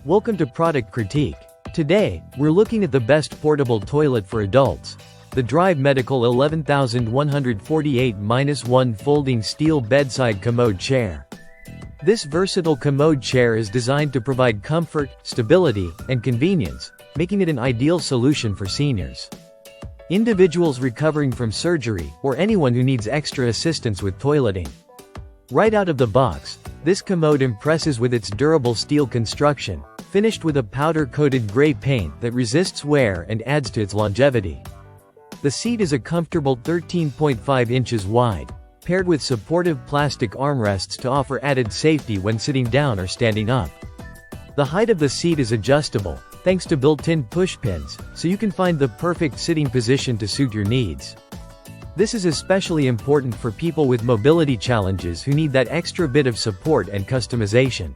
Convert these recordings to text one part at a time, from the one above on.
Welcome to Product Critique. Today, we're looking at the best portable toilet for adults. The Drive Medical 11148-1 Folding Steel Bedside Commode Chair. This versatile commode chair is designed to provide comfort, stability, and convenience, making it an ideal solution for seniors, individuals recovering from surgery, or anyone who needs extra assistance with toileting. Right out of the box, this commode impresses with its durable steel construction, finished with a powder-coated gray paint that resists wear and adds to its longevity. The seat is a comfortable 13.5 inches wide, paired with supportive plastic armrests to offer added safety when sitting down or standing up. The height of the seat is adjustable, thanks to built-in push pins, so you can find the perfect sitting position to suit your needs. This is especially important for people with mobility challenges who need that extra bit of support and customization.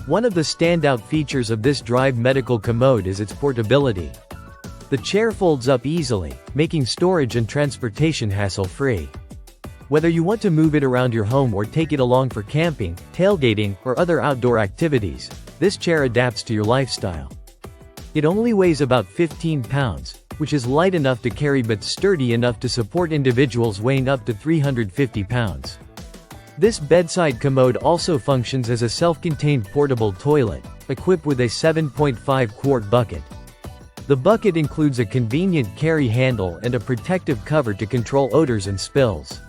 One of the standout features of this Drive Medical Commode is its portability. The chair folds up easily, making storage and transportation hassle-free. Whether you want to move it around your home or take it along for camping, tailgating, or other outdoor activities, this chair adapts to your lifestyle. It only weighs about 15 pounds, which is light enough to carry but sturdy enough to support individuals weighing up to 350 pounds. This bedside commode also functions as a self-contained portable toilet, equipped with a 7.5-quart bucket. The bucket includes a convenient carry handle and a protective cover to control odors and spills.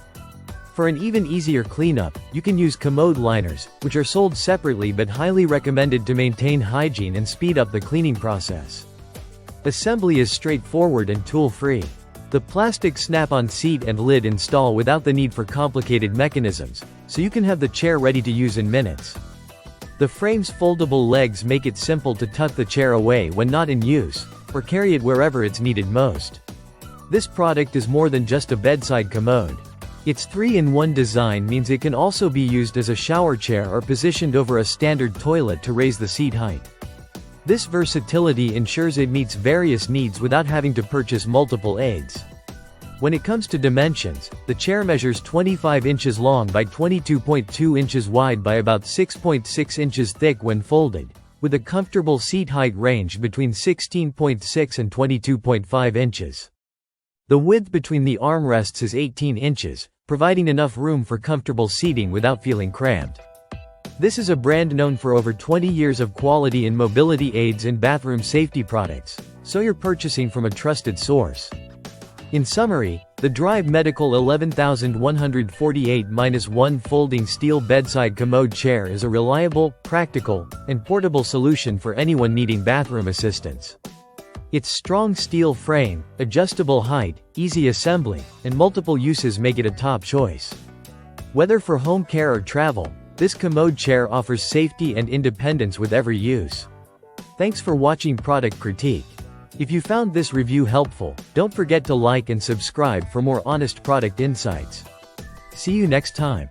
For an even easier cleanup, you can use commode liners, which are sold separately but highly recommended to maintain hygiene and speed up the cleaning process. Assembly is straightforward and tool-free. The plastic snap-on seat and lid install without the need for complicated mechanisms, so you can have the chair ready to use in minutes. The frame's foldable legs make it simple to tuck the chair away when not in use, or carry it wherever it's needed most. This product is more than just a bedside commode. Its 3-in-1 design means it can also be used as a shower chair or positioned over a standard toilet to raise the seat height. This versatility ensures it meets various needs without having to purchase multiple aids. When it comes to dimensions, the chair measures 25 inches long by 22.2 inches wide by about 6.6 inches thick when folded, with a comfortable seat height range between 16.6 and 22.5 inches. The width between the armrests is 18 inches, providing enough room for comfortable seating without feeling cramped. This is a brand known for over 20 years of quality in mobility aids and bathroom safety products, so you're purchasing from a trusted source. In summary, the Drive Medical 11148-1 Folding Steel Bedside Commode Chair is a reliable, practical, and portable solution for anyone needing bathroom assistance. Its strong steel frame, adjustable height, easy assembly, and multiple uses make it a top choice. Whether for home care or travel, this commode chair offers safety and independence with every use. Thanks for watching Product Critique. If you found this review helpful, don't forget to like and subscribe for more honest product insights. See you next time.